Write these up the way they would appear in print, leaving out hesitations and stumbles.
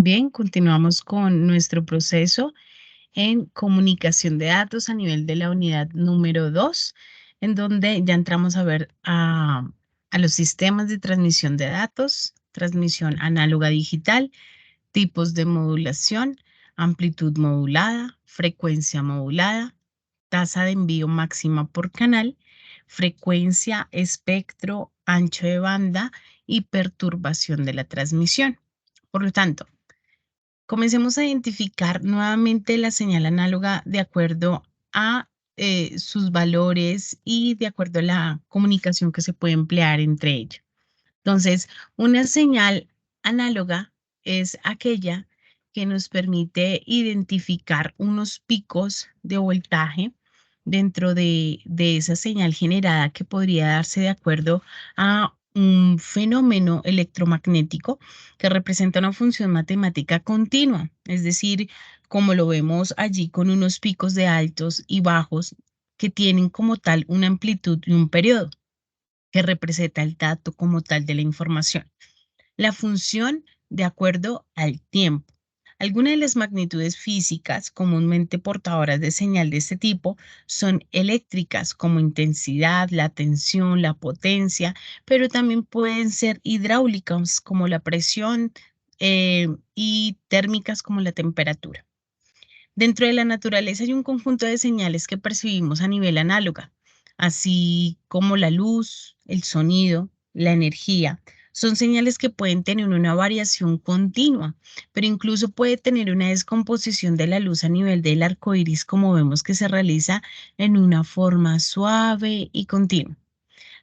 Bien, continuamos con nuestro proceso en comunicación de datos a nivel de la unidad número 2, en donde ya entramos a ver a los sistemas de transmisión de datos, transmisión análoga digital, tipos de modulación, amplitud modulada, frecuencia modulada, tasa de envío máxima por canal, frecuencia, espectro, ancho de banda y perturbación de la transmisión. Por lo tanto, comencemos a identificar nuevamente la señal análoga de acuerdo a sus valores y de acuerdo a la comunicación que se puede emplear entre ellos. Entonces, una señal análoga es aquella que nos permite identificar unos picos de voltaje dentro de esa señal generada que podría darse de acuerdo a un fenómeno electromagnético que representa una función matemática continua, es decir, como lo vemos allí con unos picos de altos y bajos que tienen como tal una amplitud y un periodo que representa el dato como tal de la información. La función de acuerdo al tiempo. Algunas de las magnitudes físicas comúnmente portadoras de señal de este tipo son eléctricas, como intensidad, la tensión, la potencia, pero también pueden ser hidráulicas, como la presión, y térmicas, como la temperatura. Dentro de la naturaleza hay un conjunto de señales que percibimos a nivel análoga, así como la luz, el sonido, la energía. Son señales que pueden tener una variación continua, pero incluso puede tener una descomposición de la luz a nivel del arco iris, como vemos que se realiza en una forma suave y continua.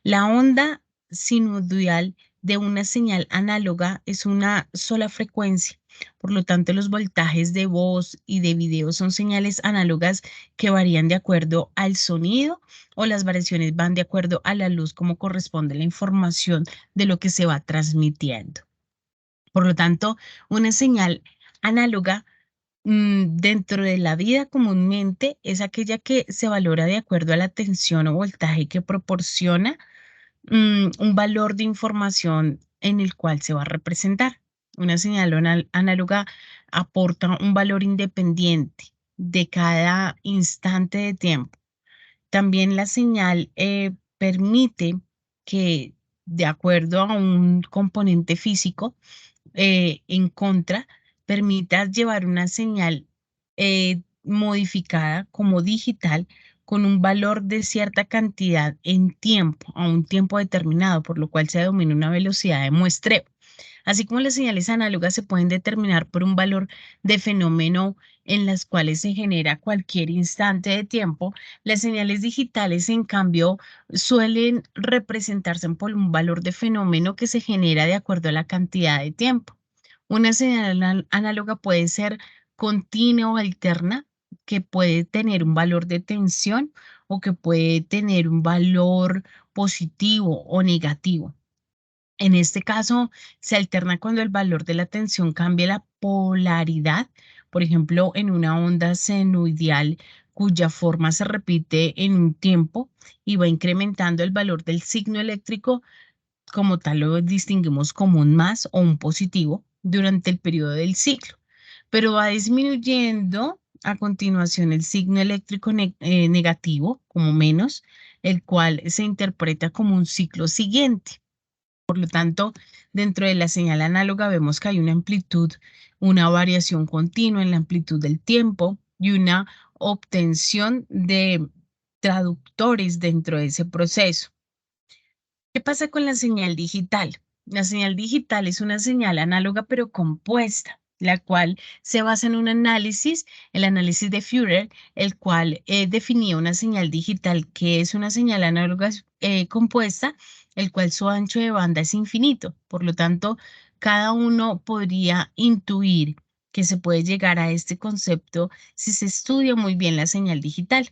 La onda sinusoidal de una señal análoga es una sola frecuencia. Por lo tanto, los voltajes de voz y de video son señales análogas que varían de acuerdo al sonido, o las variaciones van de acuerdo a la luz, como corresponde la información de lo que se va transmitiendo. Por lo tanto, una señal análoga dentro de la vida comúnmente es aquella que se valora de acuerdo a la tensión o voltaje que proporciona un valor de información en el cual se va a representar. Una señal análoga aporta un valor independiente de cada instante de tiempo. También la señal permite que, de acuerdo a un componente físico, en contra, permita llevar una señal modificada como digital con un valor de cierta cantidad en tiempo, a un tiempo determinado, por lo cual se denomina una velocidad de muestreo. Así como las señales análogas se pueden determinar por un valor de fenómeno en las cuales se genera cualquier instante de tiempo, las señales digitales, en cambio, suelen representarse por un valor de fenómeno que se genera de acuerdo a la cantidad de tiempo. Una señal análoga puede ser continua o alterna, que puede tener un valor de tensión o que puede tener un valor positivo o negativo. En este caso, se alterna cuando el valor de la tensión cambia la polaridad, por ejemplo, en una onda senoidal cuya forma se repite en un tiempo y va incrementando el valor del signo eléctrico. Como tal, lo distinguimos como un más o un positivo durante el periodo del ciclo, pero va disminuyendo a continuación el signo eléctrico negativo, como menos, el cual se interpreta como un ciclo siguiente. Por lo tanto, dentro de la señal análoga vemos que hay una amplitud, una variación continua en la amplitud del tiempo y una obtención de traductores dentro de ese proceso. ¿Qué pasa con la señal digital? La señal digital es una señal análoga pero compuesta, la cual se basa en un análisis, el análisis de Führer, el cual definía una señal digital que es una señal análoga compuesta, el cual su ancho de banda es infinito. Por lo tanto, cada uno podría intuir que se puede llegar a este concepto si se estudia muy bien la señal digital.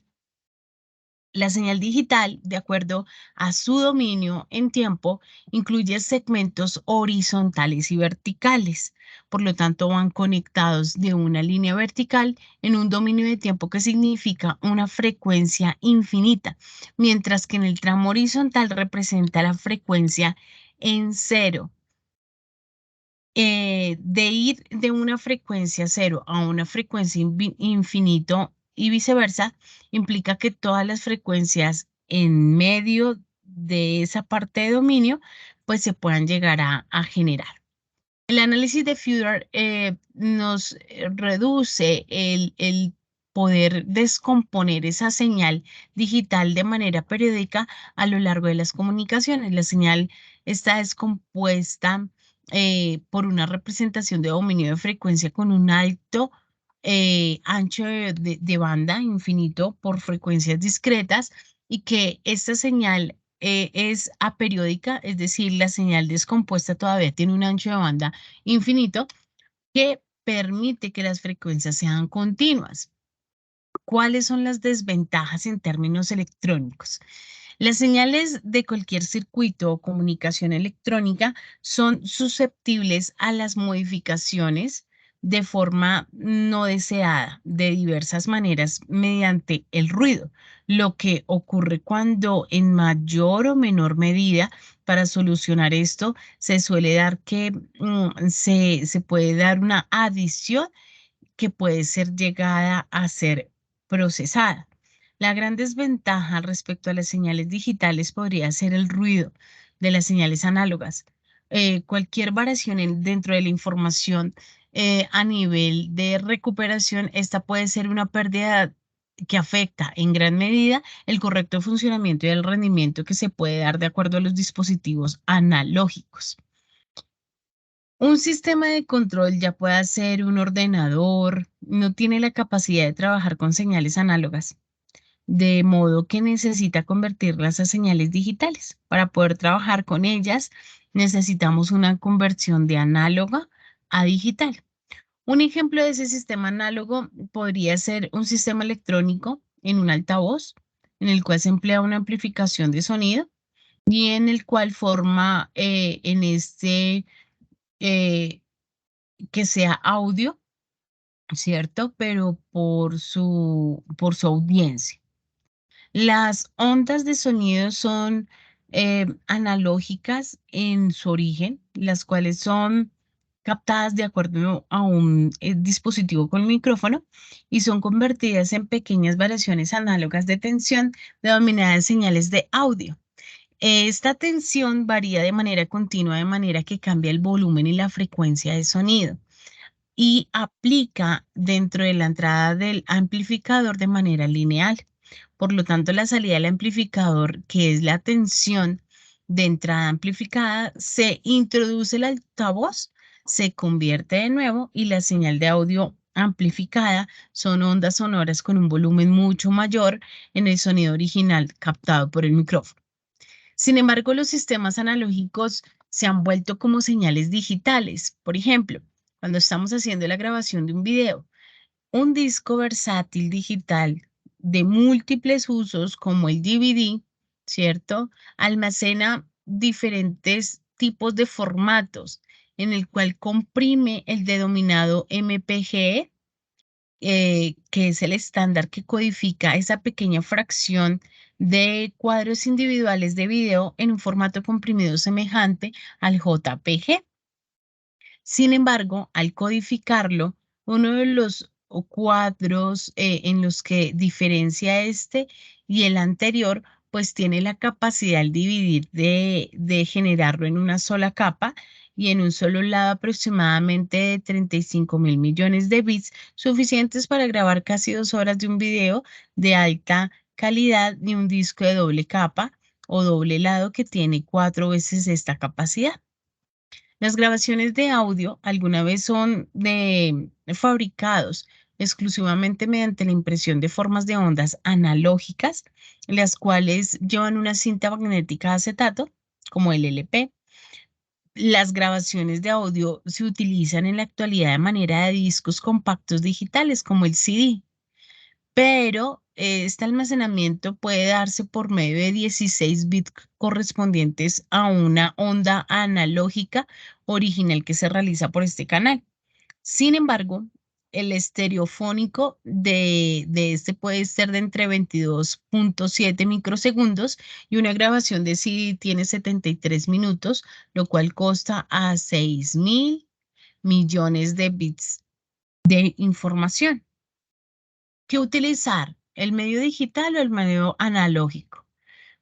La señal digital, de acuerdo a su dominio en tiempo, incluye segmentos horizontales y verticales. Por lo tanto, van conectados de una línea vertical en un dominio de tiempo que significa una frecuencia infinita, mientras que en el tramo horizontal representa la frecuencia en cero. de ir de una frecuencia cero a una frecuencia infinito y viceversa, implica que todas las frecuencias en medio de esa parte de dominio, pues se puedan llegar a generar. El análisis de Führer nos reduce el poder descomponer esa señal digital de manera periódica a lo largo de las comunicaciones. La señal está descompuesta por una representación de dominio de frecuencia con un alto ancho de banda infinito por frecuencias discretas y que esta señal es aperiódica, es decir, la señal descompuesta todavía tiene un ancho de banda infinito que permite que las frecuencias sean continuas. ¿Cuáles son las desventajas en términos electrónicos? Las señales de cualquier circuito o comunicación electrónica son susceptibles a las modificaciones de forma no deseada de diversas maneras mediante el ruido, lo que ocurre cuando en mayor o menor medida para solucionar esto se suele dar que se puede dar una adición que puede ser llegada a ser procesada. La gran desventaja respecto a las señales digitales podría ser el ruido de las señales análogas. Cualquier variación dentro de la información a nivel de recuperación, esta puede ser una pérdida que afecta en gran medida el correcto funcionamiento y el rendimiento que se puede dar de acuerdo a los dispositivos analógicos. Un sistema de control, ya pueda ser un ordenador, no tiene la capacidad de trabajar con señales análogas, de modo que necesita convertirlas a señales digitales. Para poder trabajar con ellas, necesitamos una conversión de análoga a digital. Un ejemplo de ese sistema análogo podría ser un sistema electrónico en un altavoz, en el cual se emplea una amplificación de sonido y en el cual forma en este eh, que sea audio, ¿cierto? Pero por su audiencia. Las ondas de sonido son analógicas en su origen, las cuales son captadas de acuerdo a un dispositivo con micrófono y son convertidas en pequeñas variaciones análogas de tensión denominadas señales de audio. Esta tensión varía de manera continua, de manera que cambia el volumen y la frecuencia de sonido y aplica dentro de la entrada del amplificador de manera lineal. Por lo tanto, la salida del amplificador, que es la tensión de entrada amplificada, se introduce el altavoz, se convierte de nuevo y la señal de audio amplificada son ondas sonoras con un volumen mucho mayor en el sonido original captado por el micrófono. Sin embargo, los sistemas analógicos se han vuelto como señales digitales. Por ejemplo, cuando estamos haciendo la grabación de un video, un disco versátil digital de múltiples usos como el DVD, ¿cierto? Almacena diferentes tipos de formatos en el cual comprime el denominado MPG, que es el estándar que codifica esa pequeña fracción de cuadros individuales de video en un formato comprimido semejante al JPG. Sin embargo, al codificarlo, uno de los cuadros en los que diferencia este y el anterior, pues tiene la capacidad al dividir de generarlo en una sola capa y en un solo lado aproximadamente de 35.000 millones de bits, suficientes para grabar casi 2 horas de un video de alta calidad de un disco de doble capa o doble lado que tiene 4 veces esta capacidad. Las grabaciones de audio alguna vez son fabricados exclusivamente mediante la impresión de formas de ondas analógicas, las cuales llevan una cinta magnética de acetato, como el LP. Las grabaciones de audio se utilizan en la actualidad de manera de discos compactos digitales, como el CD, pero este almacenamiento puede darse por medio de 16 bits correspondientes a una onda analógica original que se realiza por este canal. Sin embargo, el estereofónico de este puede ser de entre 22.7 microsegundos y una grabación de CD tiene 73 minutos, lo cual consta a 6.000. millones de bits de información. ¿Qué utilizar? ¿El medio digital o el medio analógico?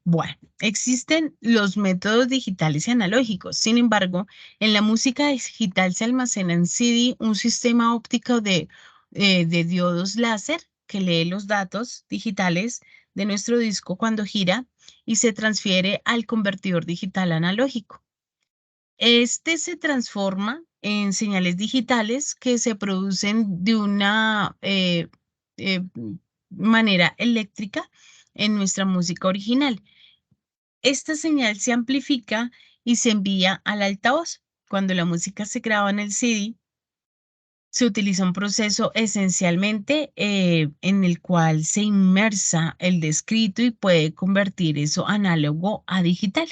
Bueno, existen los métodos digitales y analógicos. Sin embargo, en la música digital se almacena en CD un sistema óptico de diodos láser que lee los datos digitales de nuestro disco cuando gira y se transfiere al convertidor digital analógico. Este se transforma en señales digitales que se producen de una eh, manera eléctrica en nuestra música original. Esta señal se amplifica y se envía al altavoz. Cuando la música se graba en el CD, se utiliza un proceso esencialmente en el cual se inmersa el descrito y puede convertir eso análogo a digital.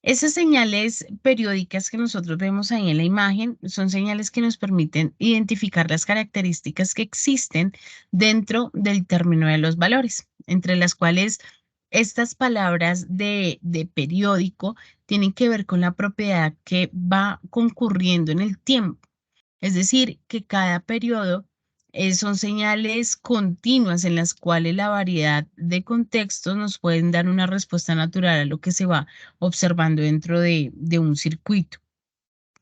Esas señales periódicas que nosotros vemos ahí en la imagen son señales que nos permiten identificar las características que existen dentro del término de los valores, entre las cuales estas palabras de periódico tienen que ver con la propiedad que va concurriendo en el tiempo. Es decir, que cada periodo son señales continuas en las cuales la variedad de contextos nos pueden dar una respuesta natural a lo que se va observando dentro de un circuito,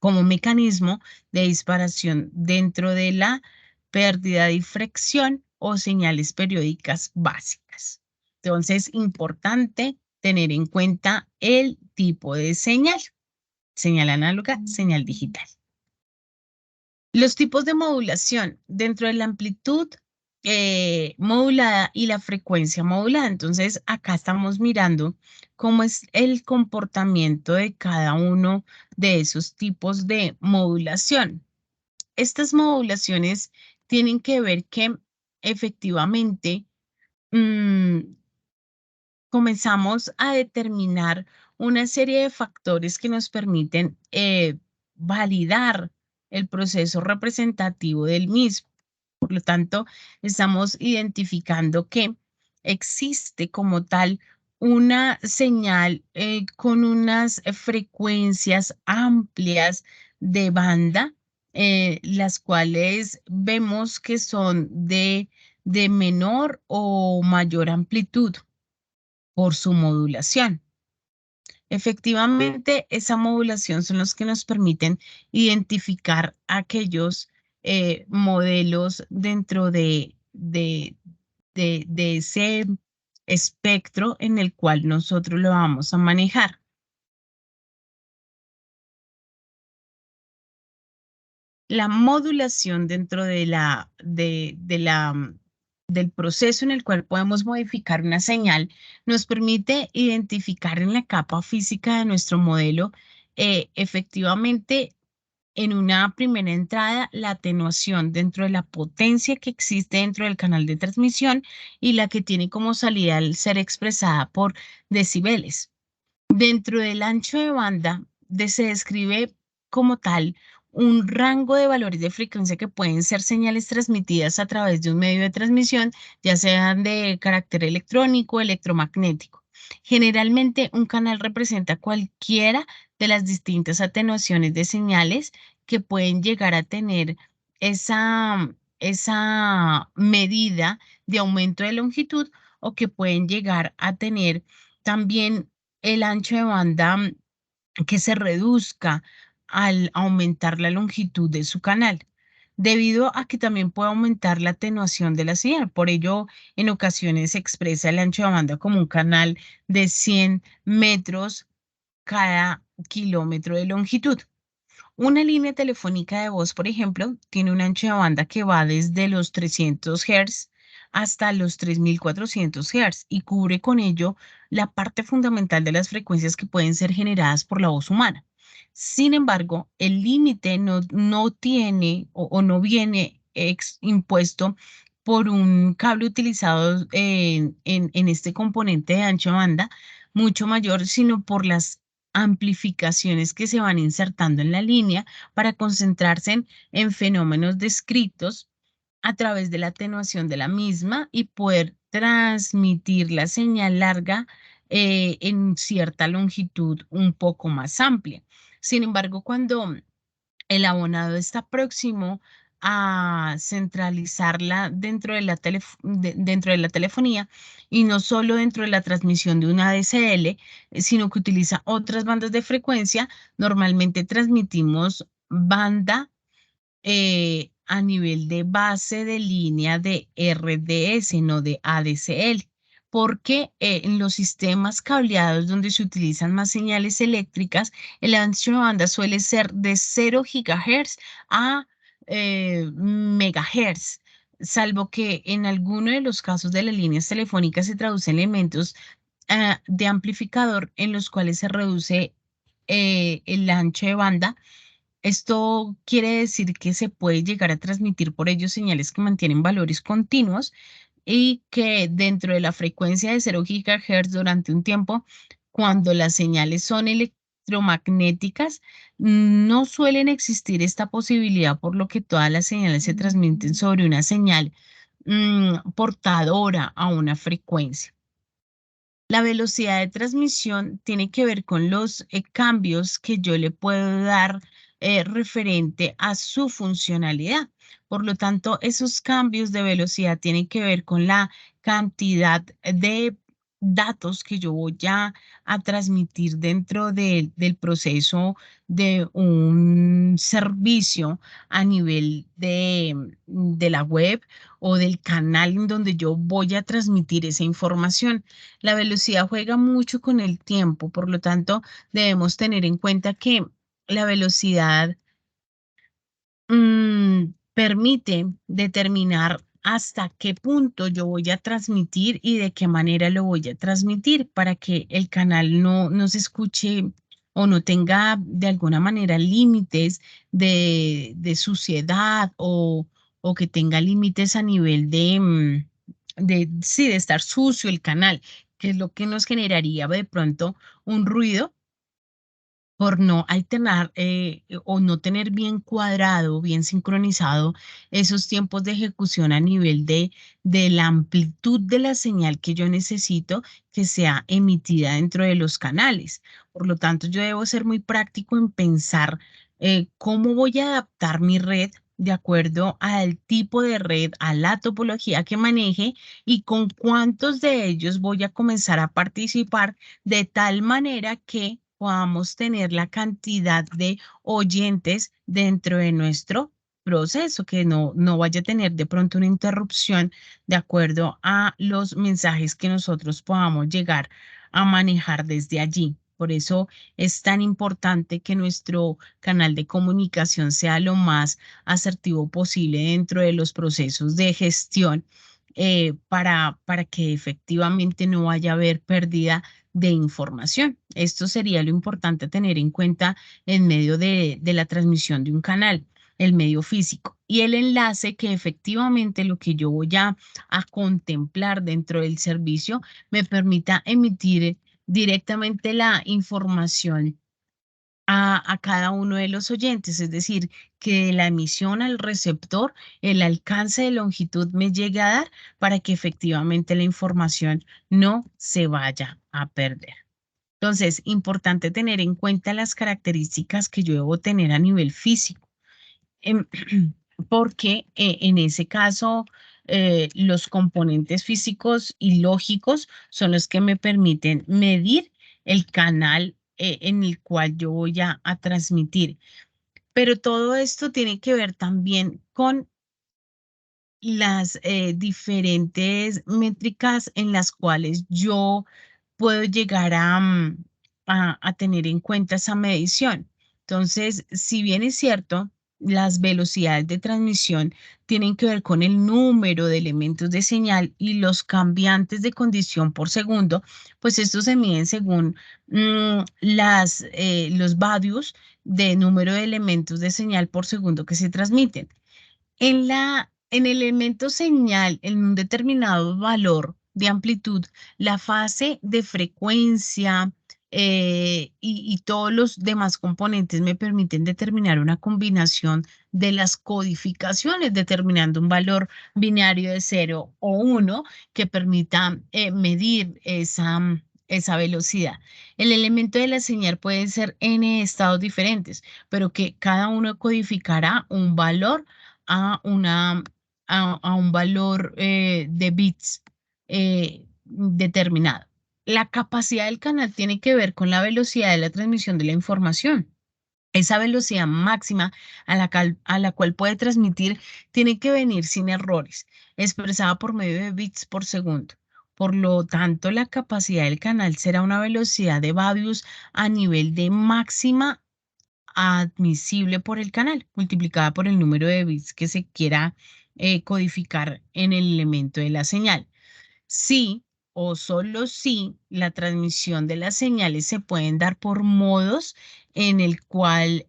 como mecanismo de disparación dentro de la pérdida de difracción o señales periódicas básicas. Entonces, importante tener en cuenta el tipo de señal, señal análoga, señal digital. Los tipos de modulación dentro de la amplitud modulada y la frecuencia modulada. Entonces, acá estamos mirando cómo es el comportamiento de cada uno de esos tipos de modulación. Estas modulaciones tienen que ver que efectivamente mm, comenzamos a determinar una serie de factores que nos permiten validar el proceso representativo del mismo. Por lo tanto, estamos identificando que existe como tal una señal con unas frecuencias amplias de banda, las cuales vemos que son de menor o mayor amplitud por su modulación. Efectivamente, esa modulación son los que nos permiten identificar aquellos modelos dentro de ese espectro en el cual nosotros lo vamos a manejar. La modulación dentro del proceso en el cual podemos modificar una señal nos permite identificar en la capa física de nuestro modelo efectivamente en una primera entrada la atenuación dentro de la potencia que existe dentro del canal de transmisión y la que tiene como salida al ser expresada por decibeles. Dentro del ancho de banda se describe como tal un rango de valores de frecuencia que pueden ser señales transmitidas a través de un medio de transmisión, ya sean de carácter electrónico o electromagnético. Generalmente un canal representa cualquiera de las distintas atenuaciones de señales que pueden llegar a tener esa medida de aumento de longitud o que pueden llegar a tener también el ancho de banda que se reduzca al aumentar la longitud de su canal, debido a que también puede aumentar la atenuación de la señal. Por ello, en ocasiones se expresa el ancho de banda como un canal de 100 metros cada kilómetro de longitud. Una línea telefónica de voz, por ejemplo, tiene un ancho de banda que va desde los 300 Hz hasta los 3400 Hz y cubre con ello la parte fundamental de las frecuencias que pueden ser generadas por la voz humana. Sin embargo, el límite no tiene o no viene impuesto por un cable utilizado en este componente de ancho de banda mucho mayor, sino por las amplificaciones que se van insertando en la línea para concentrarse en fenómenos descritos a través de la atenuación de la misma y poder transmitir la señal larga en cierta longitud un poco más amplia. Sin embargo, cuando el abonado está próximo a centralizarla dentro de la telefonía y no solo dentro de la transmisión de una ADSL, sino que utiliza otras bandas de frecuencia. Normalmente transmitimos banda a nivel de base de línea de RDS, no de ADSL, porque en los sistemas cableados donde se utilizan más señales eléctricas, el ancho de banda suele ser de 0 GHz a megahertz, salvo que en alguno de los casos de las líneas telefónicas se traducen elementos de amplificador en los cuales se reduce el ancho de banda. Esto quiere decir que se puede llegar a transmitir por ellos señales que mantienen valores continuos y que dentro de la frecuencia de 0 GHz durante un tiempo, cuando las señales son electromagnéticas, no suelen existir esta posibilidad, por lo que todas las señales se transmiten sobre una señal portadora a una frecuencia. La velocidad de transmisión tiene que ver con los cambios que yo le puedo dar referente a su funcionalidad. Por lo tanto, esos cambios de velocidad tienen que ver con la cantidad de datos que yo voy a transmitir dentro del proceso de un servicio a nivel de la web o del canal en donde yo voy a transmitir esa información. La velocidad juega mucho con el tiempo, por lo tanto, debemos tener en cuenta que la velocidad permite determinar hasta qué punto yo voy a transmitir y de qué manera lo voy a transmitir para que el canal no se escuche o no tenga de alguna manera límites de suciedad o que tenga límites a nivel sí, de estar sucio el canal, que es lo que nos generaría de pronto un ruido por no alternar o no tener bien cuadrado, bien sincronizado esos tiempos de ejecución a nivel de la amplitud de la señal que yo necesito que sea emitida dentro de los canales. Por lo tanto, yo debo ser muy práctico en pensar cómo voy a adaptar mi red de acuerdo al tipo de red, a la topología que maneje y con cuántos de ellos voy a comenzar a participar de tal manera que podamos tener la cantidad de oyentes dentro de nuestro proceso, que no vaya a tener de pronto una interrupción de acuerdo a los mensajes que nosotros podamos llegar a manejar desde allí. Por eso es tan importante que nuestro canal de comunicación sea lo más asertivo posible dentro de los procesos de gestión para que efectivamente no vaya a haber pérdida de información. Esto sería lo importante a tener en cuenta en medio de la transmisión de un canal, el medio físico y el enlace que efectivamente lo que yo voy a contemplar dentro del servicio me permita emitir directamente la información a cada uno de los oyentes, es decir, que de la emisión al receptor el alcance de longitud me llegue a dar para que efectivamente la información no se vaya a perder. Entonces, importante tener en cuenta las características que yo debo tener a nivel físico, em, porque en ese caso los componentes físicos y lógicos son los que me permiten medir el canal en el cual yo voy a transmitir. Pero todo esto tiene que ver también con las diferentes métricas en las cuales yo puedo llegar a tener en cuenta esa medición. Entonces, si bien es cierto, las velocidades de transmisión tienen que ver con el número de elementos de señal y los cambiantes de condición por segundo, pues estos se miden según los vatios de número de elementos de señal por segundo que se transmiten. En el elemento señal, en un determinado valor de amplitud, la fase de frecuencia y todos los demás componentes me permiten determinar una combinación de las codificaciones, determinando un valor binario de 0 o 1 que permita medir esa velocidad. El elemento de la señal puede ser n estados diferentes, pero que cada uno codificará un valor a, a un valor de bits determinado. La capacidad del canal tiene que ver con la velocidad de la transmisión de la información. Esa velocidad máxima a la cual puede transmitir tiene que venir sin errores, expresada por medio de bits por segundo. Por lo tanto, la capacidad del canal será una velocidad de Babius a nivel de máxima admisible por el canal, multiplicada por el número de bits que se quiera codificar en el elemento de la señal. Sí o solo si la transmisión de las señales se pueden dar por modos en el cual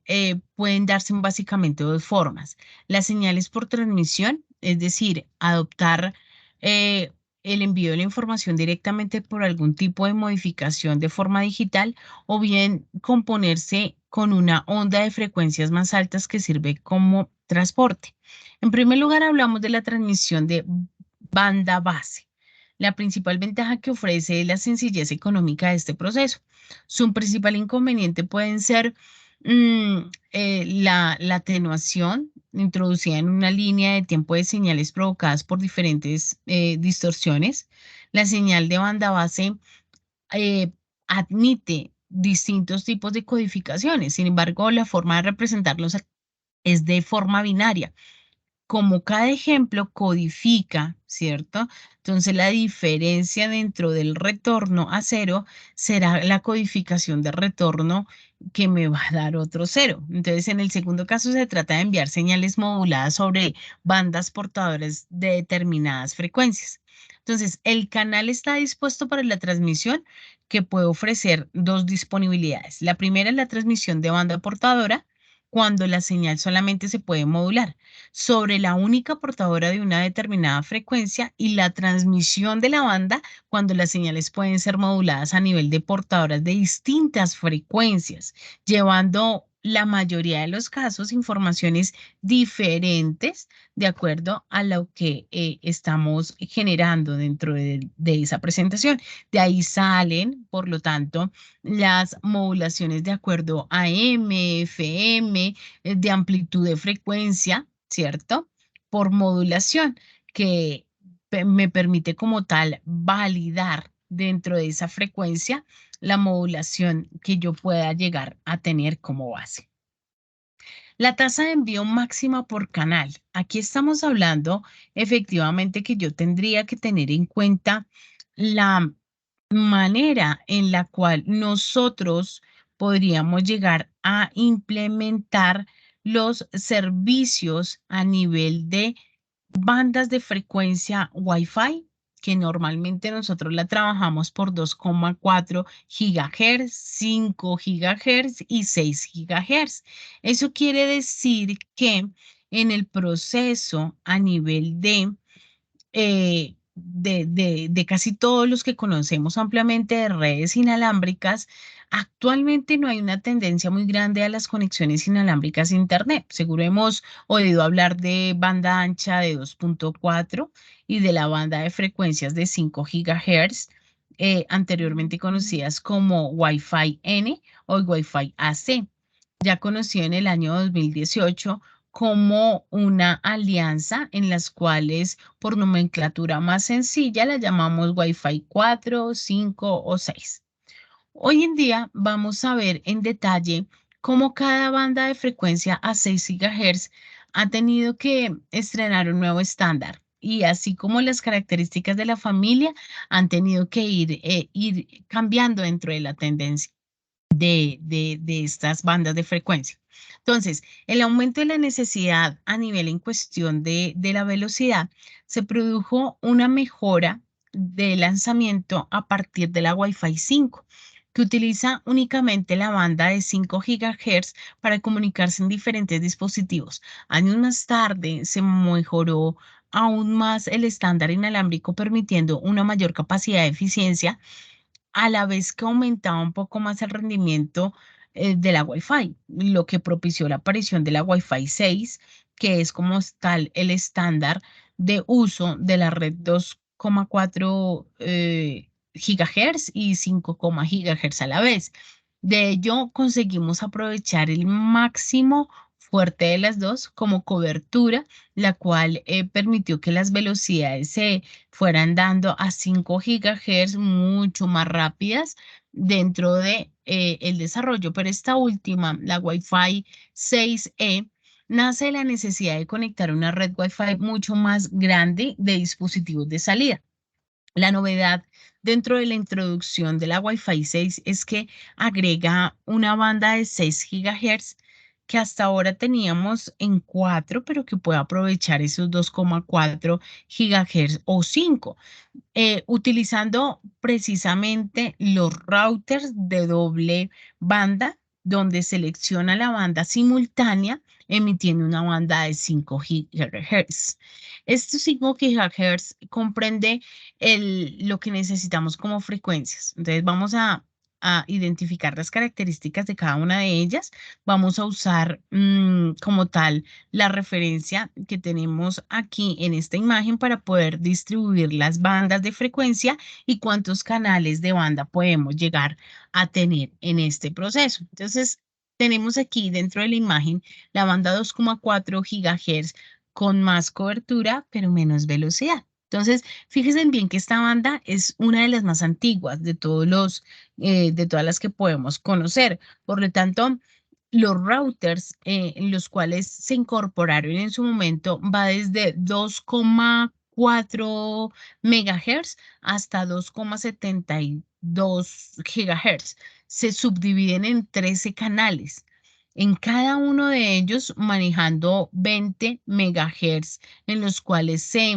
pueden darse básicamente dos formas. Las señales por transmisión, es decir, adoptar eh, el envío de la información directamente por algún tipo de modificación de forma digital o bien componerse con una onda de frecuencias más altas que sirve como transporte. En primer lugar, hablamos de la transmisión de banda base. La principal ventaja que ofrece es la sencillez económica de este proceso. Su principal inconveniente pueden ser la atenuación introducida en una línea de tiempo de señales provocadas por diferentes distorsiones. La señal de banda base eh, admite distintos tipos de codificaciones. Sin embargo, la forma de representarlos es de forma binaria como cada ejemplo codifica, ¿cierto? Entonces la diferencia dentro del retorno a cero será la codificación de retorno que me va a dar otro cero. Entonces en el segundo caso se trata de enviar señales moduladas sobre bandas portadoras de determinadas frecuencias. Entonces el canal está dispuesto para la transmisión que puede ofrecer dos disponibilidades. La primera es la transmisión de banda portadora cuando la señal solamente se puede modular sobre la única portadora de una determinada frecuencia y la transmisión de la banda cuando las señales pueden ser moduladas a nivel de portadoras de distintas frecuencias, llevando la mayoría de los casos informaciones diferentes de acuerdo a lo que estamos generando dentro de esa presentación. De ahí salen, por lo tanto, las modulaciones de acuerdo a M, FM, de amplitud de frecuencia, ¿cierto? Por modulación, que me permite como tal validar dentro de esa frecuencia la modulación que yo pueda llegar a tener como base. La tasa de envío máxima por canal. Aquí estamos hablando efectivamente que yo tendría que tener en cuenta la manera en la cual nosotros podríamos llegar a implementar los servicios a nivel de bandas de frecuencia Wi-Fi, que normalmente nosotros la trabajamos por 2,4 GHz, 5 GHz y 6 GHz. Eso quiere decir que en el proceso a nivel de casi todos los que conocemos ampliamente de redes inalámbricas, actualmente no hay una tendencia muy grande a las conexiones inalámbricas a Internet. Seguro hemos oído hablar de banda ancha de 2,4 y de la banda de frecuencias de 5 GHz, anteriormente conocidas como Wi-Fi N o Wi-Fi AC. Ya conocido en el año 2018 como una alianza en las cuales por nomenclatura más sencilla la llamamos Wi-Fi 4, 5 o 6. Hoy en día vamos a ver en detalle cómo cada banda de frecuencia a 6 GHz ha tenido que estrenar un nuevo estándar y así como las características de la familia han tenido que ir cambiando dentro de la tendencia de estas bandas de frecuencia. Entonces, el aumento de la necesidad a nivel en cuestión de la velocidad se produjo una mejora de lanzamiento a partir de la Wi-Fi 5, que utiliza únicamente la banda de 5 GHz para comunicarse en diferentes dispositivos. Años más tarde se mejoró aún más el estándar inalámbrico, permitiendo una mayor capacidad de eficiencia a la vez que aumentaba un poco más el rendimiento de la Wi-Fi, lo que propició la aparición de la Wi-Fi 6, que es como tal el estándar de uso de la red 2,4 gigahertz y 5, gigahertz a la vez. De ello, conseguimos aprovechar el máximo fuerte de las dos como cobertura, la cual permitió que las velocidades se fueran dando a 5 gigahertz mucho más rápidas dentro de el desarrollo. Pero esta última, la Wi-Fi 6E, nace de la necesidad de conectar una red Wi-Fi mucho más grande de dispositivos de salida. La novedad dentro de la introducción de la Wi-Fi 6 es que agrega una banda de 6 gigahertz que hasta ahora teníamos en 4, pero que puede aprovechar esos 2,4 gigahertz o 5 utilizando precisamente los routers de doble banda, donde selecciona la banda simultánea, emitiendo una banda de 5 GHz. Estos 5 GHz comprende lo que necesitamos como frecuencias. Entonces vamos a identificar las características de cada una de ellas. Vamos a usar como tal la referencia que tenemos aquí en esta imagen para poder distribuir las bandas de frecuencia y cuántos canales de banda podemos llegar a tener en este proceso. Entonces, tenemos aquí dentro de la imagen la banda 2,4 GHz con más cobertura, pero menos velocidad. Entonces, fíjense bien que esta banda es una de las más antiguas de de todas las que podemos conocer. Por lo tanto, los routers en los cuales se incorporaron en su momento va desde 2,4 megahertz hasta 2,72 gigahertz. Se subdividen en 13 canales. En cada uno de ellos manejando 20 megahertz en los cuales se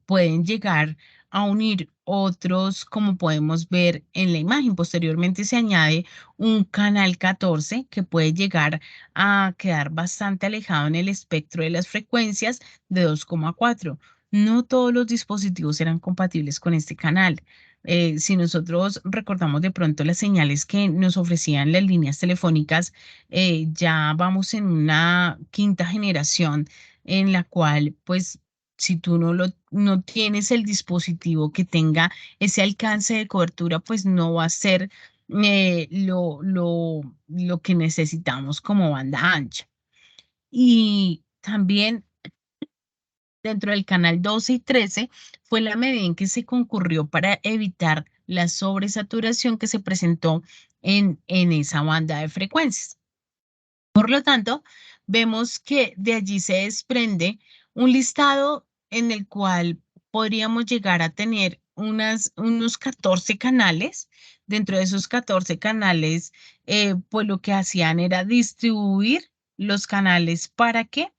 pueden llegar a unir otros, como podemos ver en la imagen. Posteriormente se añade un canal 14 que puede llegar a quedar bastante alejado en el espectro de las frecuencias de 2,4. No todos los dispositivos eran compatibles con este canal. Si nosotros recordamos de pronto las señales que nos ofrecían las líneas telefónicas, ya vamos en una quinta generación en la cual pues si tú no tienes el dispositivo que tenga ese alcance de cobertura, pues no va a ser lo que necesitamos como banda ancha. Y también dentro del canal 12 y 13 fue la medida en que se concurrió para evitar la sobresaturación que se presentó en esa banda de frecuencias. Por lo tanto, vemos que de allí se desprende un listado en el cual podríamos llegar a tener unos 14 canales. Dentro de esos 14 canales, pues lo que hacían era distribuir los canales para que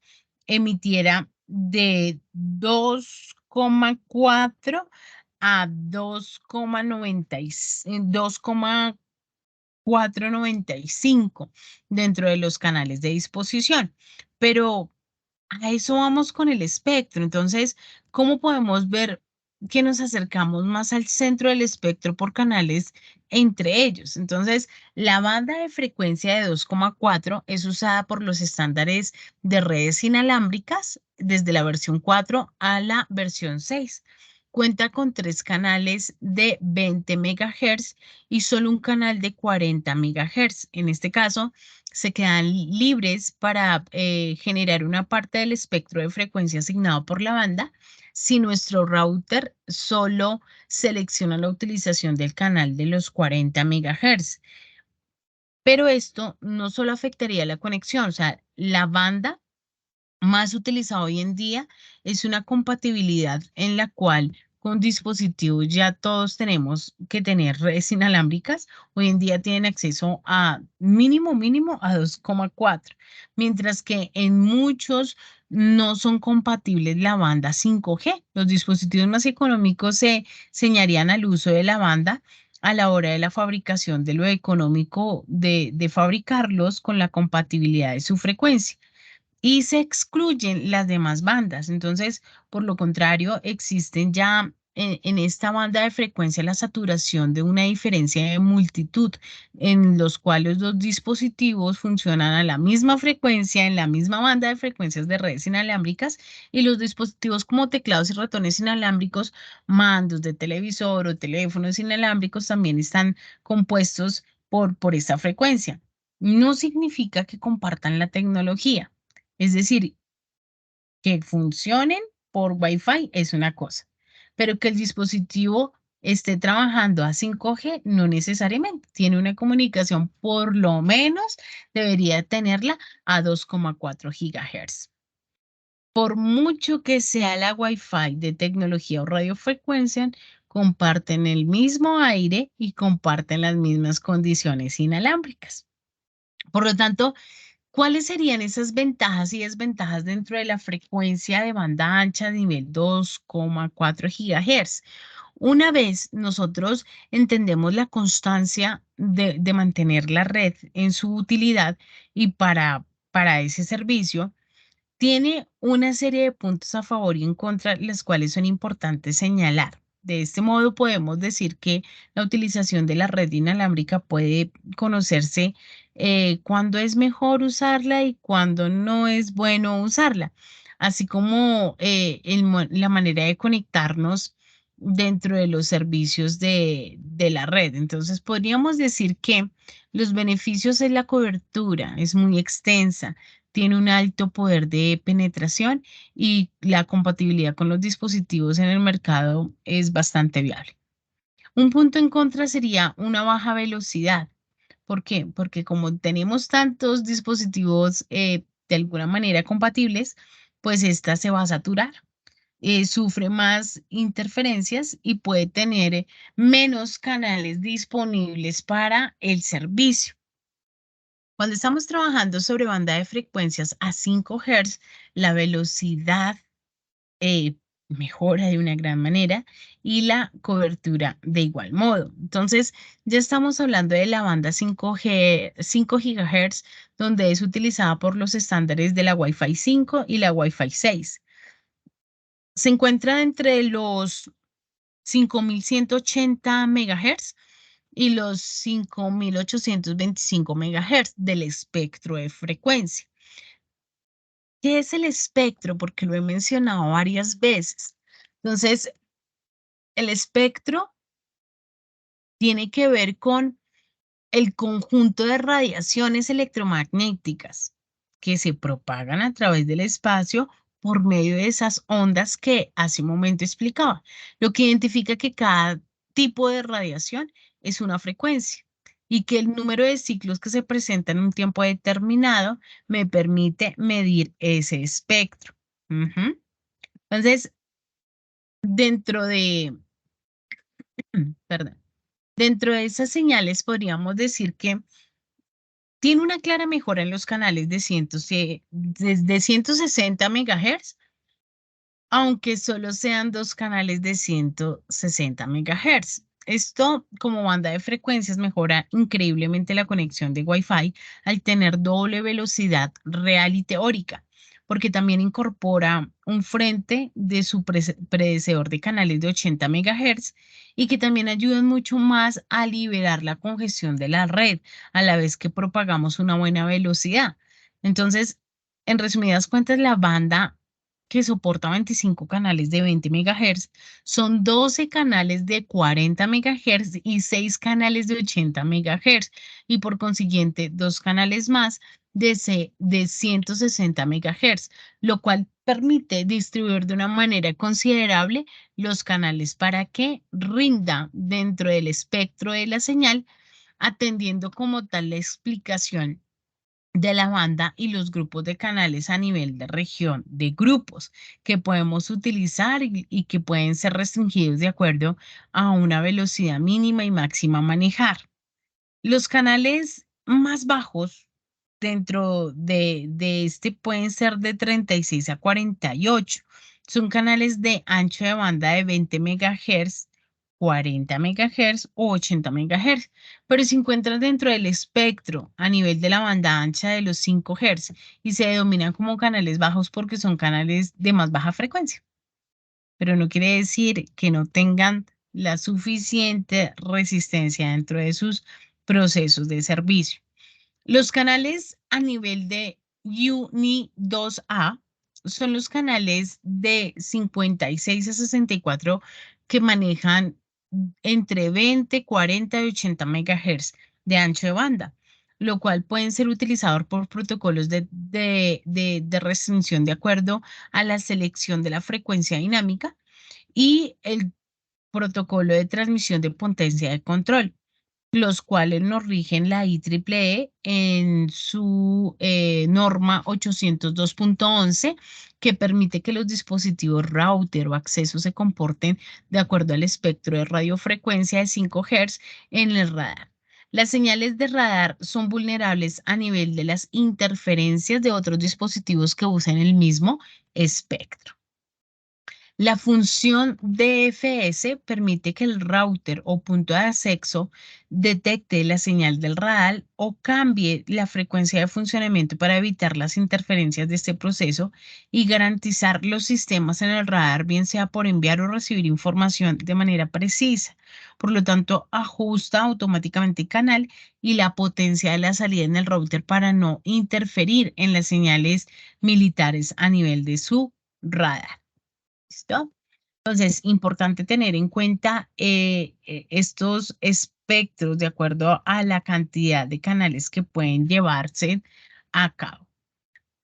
emitiera de 2,4 a 2,95 dentro de los canales de disposición. Pero a eso vamos con el espectro. Entonces, ¿cómo podemos ver que nos acercamos más al centro del espectro por canales entre ellos? Entonces, la banda de frecuencia de 2,4 es usada por los estándares de redes inalámbricas desde la versión 4 a la versión 6. Cuenta con 3 canales de 20 megahertz y solo un canal de 40 megahertz. En este caso, se quedan libres para generar una parte del espectro de frecuencia asignado por la banda si nuestro router solo selecciona la utilización del canal de los 40 megahertz. Pero esto no solo afectaría la conexión, o sea, la banda más utilizada hoy en día es una compatibilidad en la cual con dispositivos ya todos tenemos que tener redes inalámbricas. Hoy en día tienen acceso a mínimo a 2,4, mientras que en muchos no son compatibles la banda 5G. Los dispositivos más económicos se señarían al uso de la banda a la hora de la fabricación de lo económico de fabricarlos con la compatibilidad de su frecuencia y se excluyen las demás bandas. Entonces, por lo contrario, existen ya en esta banda de frecuencia la saturación de una diferencia de multitud en los cuales los dispositivos funcionan a la misma frecuencia, en la misma banda de frecuencias de redes inalámbricas y los dispositivos como teclados y ratones inalámbricos, mandos de televisor o teléfonos inalámbricos también están compuestos por esta frecuencia. No significa que compartan la tecnología. Es decir, que funcionen por Wi-Fi es una cosa, pero que el dispositivo esté trabajando a 5G no necesariamente. Tiene una comunicación, por lo menos debería tenerla a 2,4 GHz. Por mucho que sea la Wi-Fi de tecnología o radiofrecuencia, comparten el mismo aire y comparten las mismas condiciones inalámbricas. Por lo tanto, ¿cuáles serían esas ventajas y desventajas dentro de la frecuencia de banda ancha de nivel 2,4 GHz? Una vez nosotros entendemos la constancia de mantener la red en su utilidad y para ese servicio, tiene una serie de puntos a favor y en contra, las cuales son importantes señalar. De este modo, podemos decir que la utilización de la red inalámbrica puede conocerse cuándo es mejor usarla y cuándo no es bueno usarla, así como la manera de conectarnos dentro de los servicios de la red. Entonces, podríamos decir que los beneficios es la cobertura, es muy extensa, tiene un alto poder de penetración y la compatibilidad con los dispositivos en el mercado es bastante viable. Un punto en contra sería una baja velocidad. ¿Por qué? Porque como tenemos tantos dispositivos de alguna manera compatibles, pues esta se va a saturar, sufre más interferencias y puede tener menos canales disponibles para el servicio. Cuando estamos trabajando sobre banda de frecuencias a 5 Hz, la velocidad eh, mejora de una gran manera y la cobertura de igual modo. Entonces, ya estamos hablando de la banda 5G, 5 GHz, donde es utilizada por los estándares de la Wi-Fi 5 y la Wi-Fi 6. Se encuentra entre los 5.180 MHz y los 5.825 MHz del espectro de frecuencia. ¿Qué es el espectro? Porque lo he mencionado varias veces. Entonces, el espectro tiene que ver con el conjunto de radiaciones electromagnéticas que se propagan a través del espacio por medio de esas ondas que hace un momento explicaba, lo que identifica que cada tipo de radiación es una frecuencia y que el número de ciclos que se presenta en un tiempo determinado me permite medir ese espectro. Ujú. Entonces, dentro de, perdón, dentro de esas señales podríamos decir que tiene una clara mejora en los canales de 160 MHz, aunque solo sean dos canales de 160 MHz. Esto, como banda de frecuencias, mejora increíblemente la conexión de Wi-Fi al tener doble velocidad real y teórica, porque también incorpora un frente de su predecesor de canales de 80 MHz y que también ayudan mucho más a liberar la congestión de la red a la vez que propagamos una buena velocidad. Entonces, en resumidas cuentas, la banda que soporta 25 canales de 20 MHz, son 12 canales de 40 MHz y 6 canales de 80 MHz y por consiguiente 2 canales más de 160 MHz, lo cual permite distribuir de una manera considerable los canales para que rinda dentro del espectro de la señal, atendiendo como tal la explicación de la banda y los grupos de canales a nivel de región de grupos que podemos utilizar y que pueden ser restringidos de acuerdo a una velocidad mínima y máxima a manejar. Los canales más bajos dentro de este pueden ser de 36 a 48. Son canales de ancho de banda de 20 MHz, 40 MHz o 80 MHz, pero se encuentran dentro del espectro a nivel de la banda ancha de los 5 Hz y se denominan como canales bajos porque son canales de más baja frecuencia. pero no quiere decir que no tengan la suficiente resistencia dentro de sus procesos de servicio. Los canales a nivel de UNI 2A son los canales de 56 a 64 que manejan entre 20, 40 y 80 megahertz de ancho de banda, lo cual pueden ser utilizados por protocolos de restricción de acuerdo a la selección de la frecuencia dinámica y el protocolo de transmisión de potencia de control, los cuales nos rigen la IEEE en su norma 802.11, que permite que los dispositivos router o acceso se comporten de acuerdo al espectro de radiofrecuencia de 5 Hz en el radar. Las señales de radar son vulnerables a nivel de las interferencias de otros dispositivos que usan el mismo espectro. La función DFS permite que el router o punto de acceso detecte la señal del radar o cambie la frecuencia de funcionamiento para evitar las interferencias de este proceso y garantizar los sistemas en el radar, bien sea por enviar o recibir información de manera precisa. Por lo tanto, ajusta automáticamente el canal y la potencia de la salida en el router para no interferir en las señales militares a nivel de su radar. ¿Listo? Entonces, importante tener en cuenta estos espectros de acuerdo a la cantidad de canales que pueden llevarse a cabo.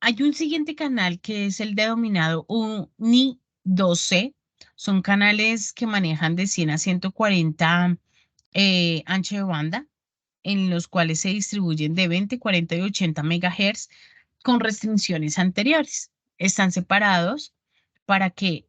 Hay un siguiente canal que es el denominado UNI 12. Son canales que manejan de 100 a 140 ancho de banda, en los cuales se distribuyen de 20, 40 y 80 megahertz con restricciones anteriores. Están separados para que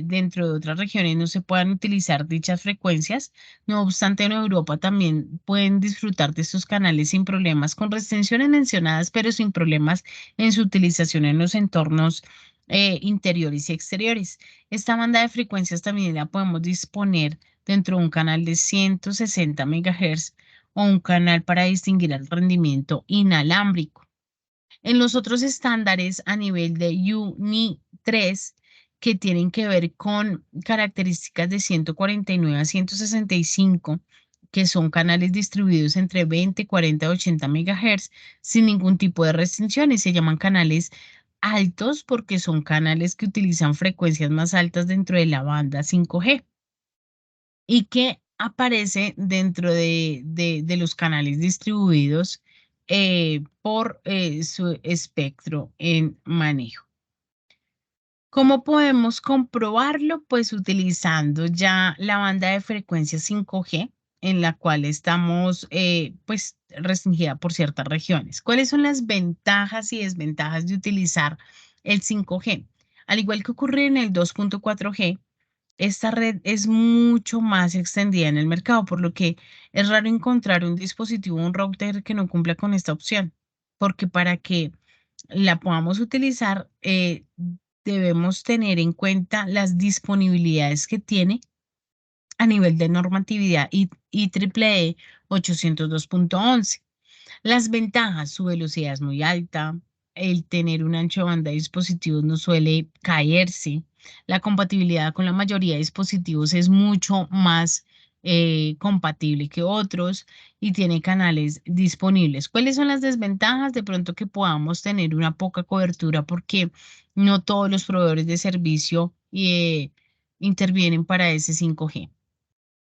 dentro de otras regiones no se puedan utilizar dichas frecuencias. No obstante, en Europa también pueden disfrutar de estos canales sin problemas, con restricciones mencionadas, pero sin problemas en su utilización en los entornos interiores y exteriores. Esta banda de frecuencias también la podemos disponer dentro de un canal de 160 megahertz o un canal para distinguir el rendimiento inalámbrico. En los otros estándares a nivel de UNI 3, que tienen que ver con características de 149 a 165, que son canales distribuidos entre 20, 40 y 80 megahertz sin ningún tipo de restricciones. Se llaman canales altos porque son canales que utilizan frecuencias más altas dentro de la banda 5G y que aparece dentro de los canales distribuidos por su espectro en manejo. ¿Cómo podemos comprobarlo? Pues utilizando ya la banda de frecuencia 5G, en la cual estamos pues restringida por ciertas regiones. ¿Cuáles son las ventajas y desventajas de utilizar el 5G? Al igual que ocurre en el 2.4G, esta red es mucho más extendida en el mercado, por lo que es raro encontrar un dispositivo, un router que no cumpla con esta opción, porque para que la podamos utilizar, debemos tener en cuenta las disponibilidades que tiene a nivel de normatividad IEEE 802.11. Las ventajas: su velocidad es muy alta, el tener un ancho de banda de dispositivos no suele caerse, la compatibilidad con la mayoría de dispositivos es mucho más compatible que otros y tiene canales disponibles. ¿Cuáles son las desventajas? De pronto que podamos tener una poca cobertura porque no todos los proveedores de servicio intervienen para ese 5G.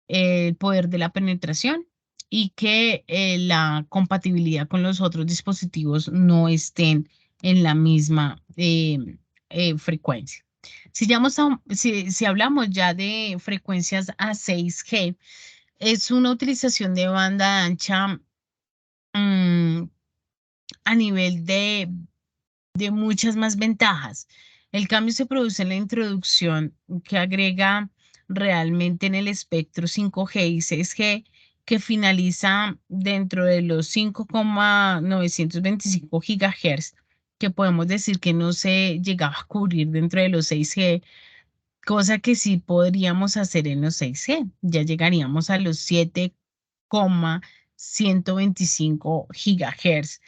El poder de la penetración y que la compatibilidad con los otros dispositivos no estén en la misma frecuencia. Si hablamos ya de frecuencias a 6G, es una utilización de banda ancha mm, a nivel de muchas más ventajas. El cambio se produce en la introducción que agrega realmente en el espectro 5G y 6G, que finaliza dentro de los 5,925 gigahertz, que podemos decir que no se llegaba a cubrir dentro de los 6G, cosa que sí podríamos hacer en los 6G. Ya llegaríamos a los 7,125 gigahertz,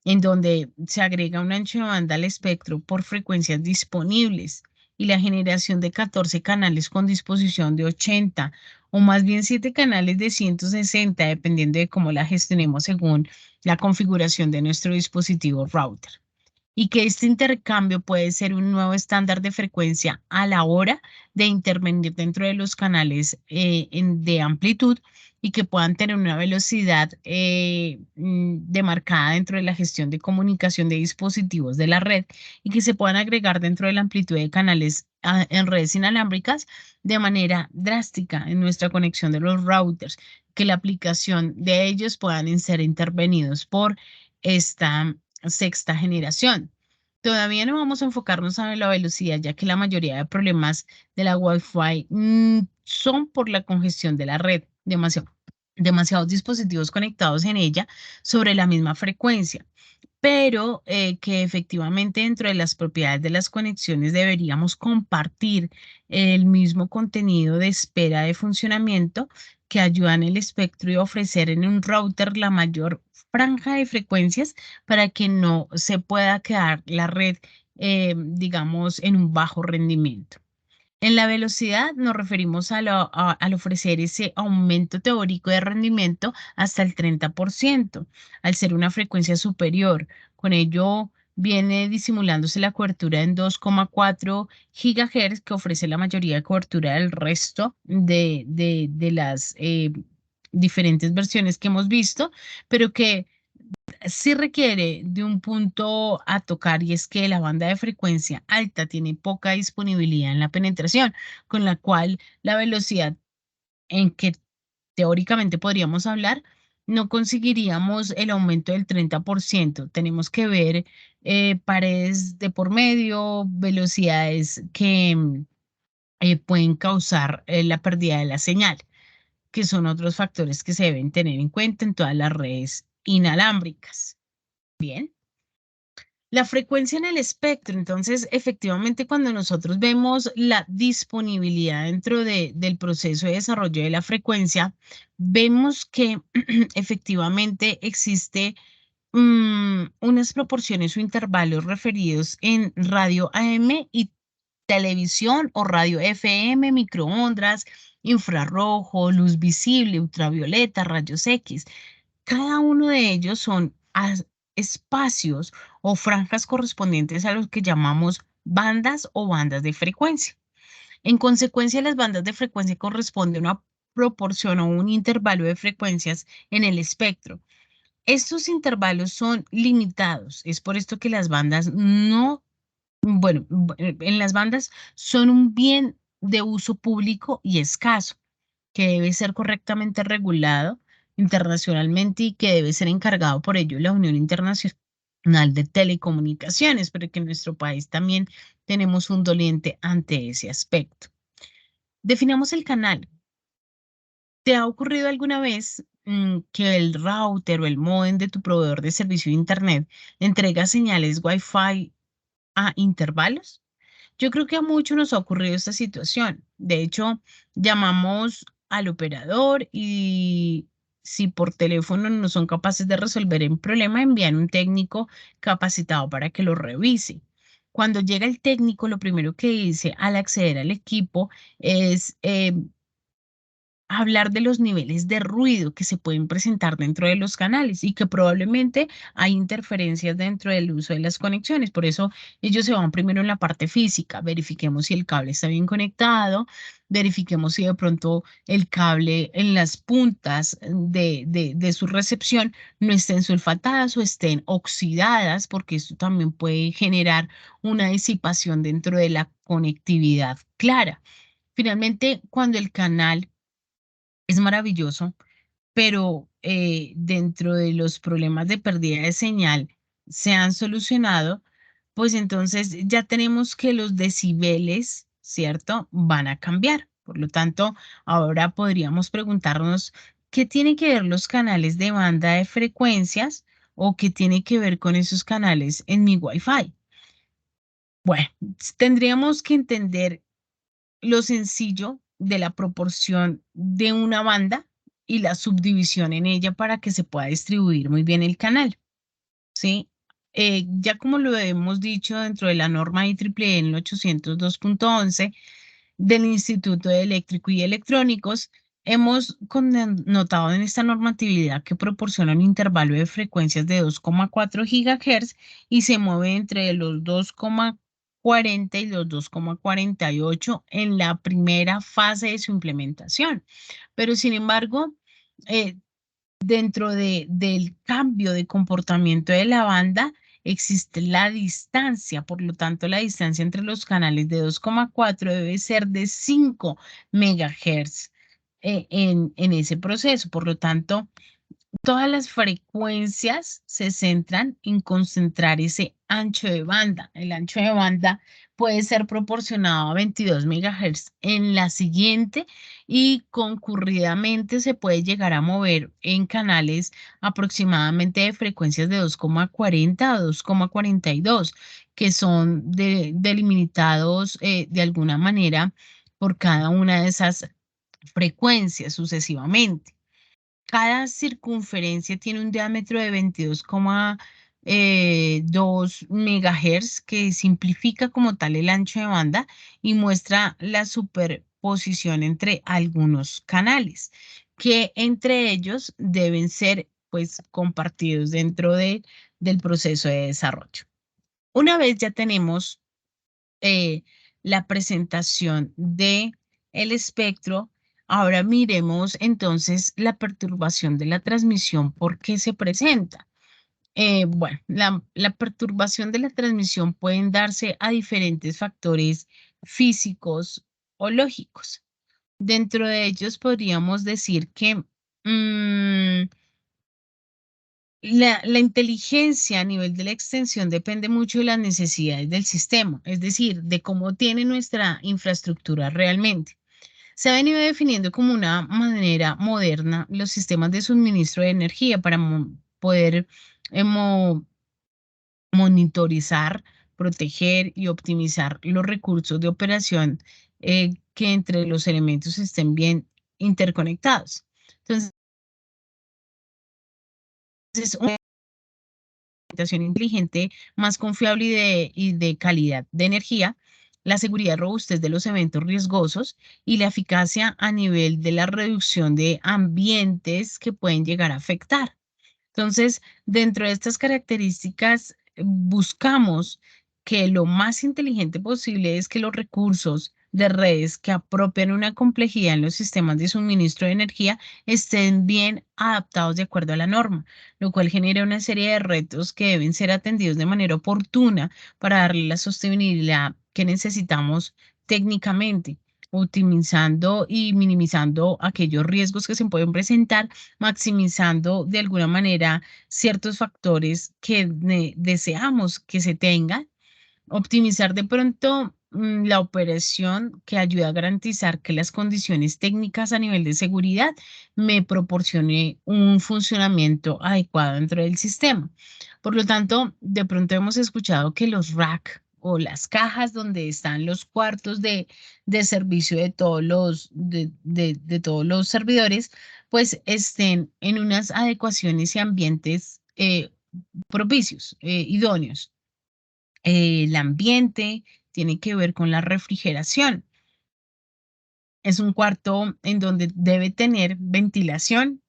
en donde se agrega un ancho de banda al espectro por frecuencias disponibles. y la generación de 14 canales con disposición de 80 o más bien 7 canales de 160, dependiendo de cómo la gestionemos según la configuración de nuestro dispositivo router y que este intercambio puede ser un nuevo estándar de frecuencia a la hora de intervenir dentro de los canales de amplitud y que puedan tener una velocidad demarcada dentro de la gestión de comunicación de dispositivos de la red y que se puedan agregar dentro de la amplitud de canales en redes inalámbricas de manera drástica en nuestra conexión de los routers, que la aplicación de ellos puedan ser intervenidos por esta sexta generación. Todavía no vamos a enfocarnos en la velocidad, ya que la mayoría de problemas de la Wi-Fi son por la congestión de la red, demasiados dispositivos conectados en ella sobre la misma frecuencia, pero que efectivamente dentro de las propiedades de las conexiones deberíamos compartir el mismo contenido de espera de funcionamiento que ayudan el espectro y ofrecer en un router la mayor franja de frecuencias para que no se pueda quedar la red, digamos, en un bajo rendimiento. En la velocidad nos referimos al ofrecer ese aumento teórico de rendimiento hasta el 30%, al ser una frecuencia superior. Con ello viene disimulándose la cobertura en 2,4 GHz que ofrece la mayoría de cobertura del resto de las diferentes versiones que hemos visto, pero que sí requiere de un punto a tocar y es que la banda de frecuencia alta tiene poca disponibilidad en la penetración, con la cual la velocidad en que teóricamente podríamos hablar, no conseguiríamos el aumento del 30%. Tenemos que ver paredes de por medio, velocidades que pueden causar la pérdida de la señal, que son otros factores que se deben tener en cuenta en todas las redes inalámbricas. Bien. La frecuencia en el espectro, entonces, efectivamente, cuando nosotros vemos la disponibilidad dentro del proceso de desarrollo de la frecuencia, vemos que efectivamente existe unas proporciones o intervalos referidos en radio AM y televisión o radio FM, microondas, infrarrojo, luz visible, ultravioleta, rayos X. Cada uno de ellos son espacios o franjas correspondientes a los que llamamos bandas o bandas de frecuencia. En consecuencia, las bandas de frecuencia corresponden a una proporción o un intervalo de frecuencias en el espectro. Estos intervalos son limitados. Es por esto que las bandas no, bueno, en las bandas son un bien de uso público y escaso que debe ser correctamente regulado internacionalmente y que debe ser encargado por ello la Unión Internacional de Telecomunicaciones, pero que en nuestro país también tenemos un doliente ante ese aspecto. Definamos el canal. ¿Te ha ocurrido alguna vez que el router o el módem de tu proveedor de servicio de Internet entrega señales Wi-Fi a intervalos? Yo creo que a muchos nos ha ocurrido esta situación. De hecho, llamamos al operador y si por teléfono no son capaces de resolver el problema, envían un técnico capacitado para que lo revise. Cuando llega el técnico, lo primero que dice al acceder al equipo es hablar de los niveles de ruido que se pueden presentar dentro de los canales y que probablemente hay interferencias dentro del uso de las conexiones. Por eso ellos se van primero en la parte física. Verifiquemos si el cable está bien conectado, verifiquemos si de pronto el cable en las puntas de su recepción no estén sulfatadas o estén oxidadas, porque esto también puede generar una disipación dentro de la conectividad clara. Finalmente, cuando el canal es maravilloso, pero dentro de los problemas de pérdida de señal se han solucionado, pues entonces ya tenemos que los decibeles, ¿cierto? Van a cambiar. Por lo tanto, ahora podríamos preguntarnos, ¿qué tiene que ver los canales de banda de frecuencias o qué tiene que ver con esos canales en mi Wi-Fi? Bueno, tendríamos que entender lo sencillo de la proporción de una banda y la subdivisión en ella para que se pueda distribuir muy bien el canal, ¿sí? Ya como lo hemos dicho dentro de la norma IEEE en el 802.11 del Instituto de Eléctrico y Electrónicos, hemos notado en esta normatividad que proporciona un intervalo de frecuencias de 2,4 GHz y se mueve entre los 2,40 y los 2,48 en la primera fase de su implementación. Pero sin embargo, eh, dentro del cambio de comportamiento de la banda, existe la distancia, por lo tanto, la distancia entre los canales de 2,4 debe ser de 5 megahertz en ese proceso. Por lo tanto, todas las frecuencias se centran en concentrar ese ancho de banda. El ancho de banda puede ser proporcionado a 22 megahertz en la siguiente y concurridamente se puede llegar a mover en canales aproximadamente de frecuencias de 2,40 a 2,42, que son delimitados de alguna manera por cada una de esas frecuencias sucesivamente. Cada circunferencia tiene un diámetro de 22,2 megahertz que simplifica como tal el ancho de banda y muestra la superposición entre algunos canales, que entre ellos deben ser pues compartidos dentro del proceso de desarrollo. Una vez ya tenemos eh, la presentación de el espectro. Ahora miremos entonces la perturbación de la transmisión, ¿por qué se presenta? Bueno, la perturbación de la transmisión pueden darse a diferentes factores físicos o lógicos. Dentro de ellos podríamos decir que la inteligencia a nivel de la extensión depende mucho de las necesidades del sistema, es decir, de cómo tiene nuestra infraestructura realmente. Se ha venido definiendo como una manera moderna los sistemas de suministro de energía para poder monitorizar, proteger y optimizar los recursos de operación que entre los elementos estén bien interconectados. Entonces, alimentación inteligente más confiable y de calidad de energía, la seguridad y robustez de los eventos riesgosos y la eficacia a nivel de la reducción de ambientes que pueden llegar a afectar. Entonces, dentro de estas características, buscamos que lo más inteligente posible es que los recursos de redes que apropian una complejidad en los sistemas de suministro de energía estén bien adaptados de acuerdo a la norma, lo cual genera una serie de retos que deben ser atendidos de manera oportuna para darle la sostenibilidad que necesitamos técnicamente, optimizando y minimizando aquellos riesgos que se pueden presentar, maximizando de alguna manera ciertos factores que deseamos que se tengan, optimizar de pronto la operación que ayuda a garantizar que las condiciones técnicas a nivel de seguridad me proporcione un funcionamiento adecuado dentro del sistema. Por lo tanto, de pronto hemos escuchado que los rack o las cajas donde están los cuartos de servicio de todos de todos los servidores, pues estén en unas adecuaciones y ambientes propicios, idóneos. El ambiente tiene que ver con la refrigeración. Es un cuarto en donde debe tener ventilación,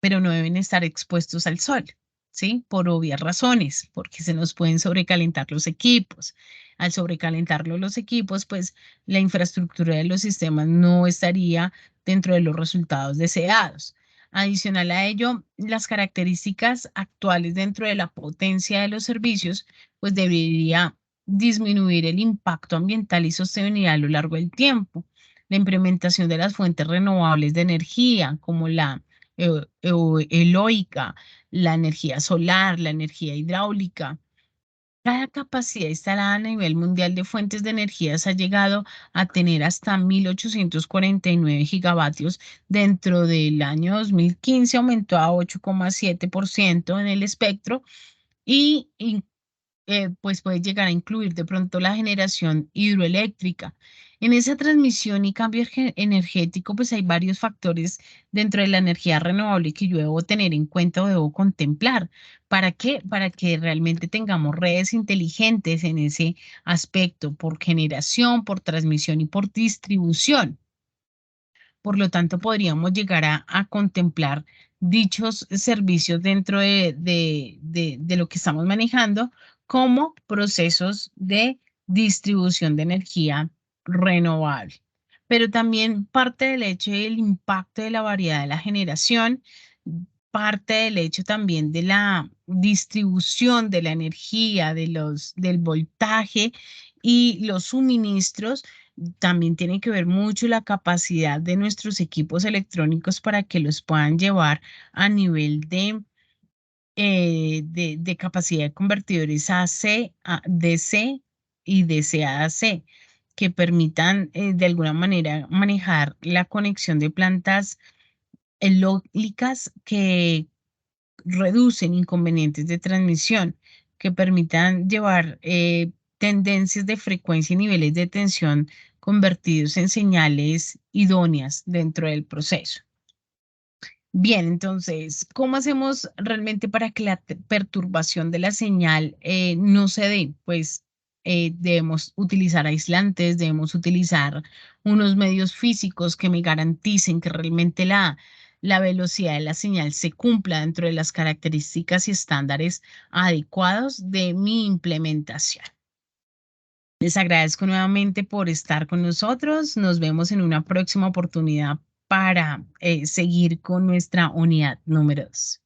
pero no deben estar expuestos al sol, ¿sí? Por obvias razones, porque se nos pueden sobrecalentar los equipos. Al sobrecalentarlo los equipos, pues la infraestructura de los sistemas no estaría dentro de los resultados deseados. Adicional a ello, las características actuales dentro de la potencia de los servicios, pues debería disminuir el impacto ambiental y sostenibilidad a lo largo del tiempo. La implementación de las fuentes renovables de energía, como la eólica, la energía solar, la energía hidráulica. Cada capacidad instalada a nivel mundial de fuentes de energías ha llegado a tener hasta 1.849 gigavatios. Dentro del año 2015 aumentó a 8,7% en el espectro y pues puede llegar a incluir de pronto la generación hidroeléctrica. En esa transmisión y cambio energético, pues hay varios factores dentro de la energía renovable que yo debo tener en cuenta o debo contemplar. ¿Para qué? Para que realmente tengamos redes inteligentes en ese aspecto, por generación, por transmisión y por distribución. Por lo tanto, podríamos llegar a contemplar dichos servicios dentro de lo que estamos manejando como procesos de distribución de energía renovable. Pero también parte del hecho del impacto de la variedad de la generación, parte del hecho también de la distribución de la energía, del voltaje y los suministros también tiene que ver mucho la capacidad de nuestros equipos electrónicos para que los puedan llevar a nivel de capacidad de convertidores AC, a DC y DC a AC, que permitan de alguna manera manejar la conexión de plantas eólicas que reducen inconvenientes de transmisión, que permitan llevar tendencias de frecuencia y niveles de tensión convertidos en señales idóneas dentro del proceso. Bien, entonces, ¿cómo hacemos realmente para que la perturbación de la señal no se dé? Pues debemos utilizar aislantes, debemos utilizar unos medios físicos que me garanticen que realmente la velocidad de la señal se cumpla dentro de las características y estándares adecuados de mi implementación. Les agradezco nuevamente por estar con nosotros. Nos vemos en una próxima oportunidad para seguir con nuestra unidad número 2.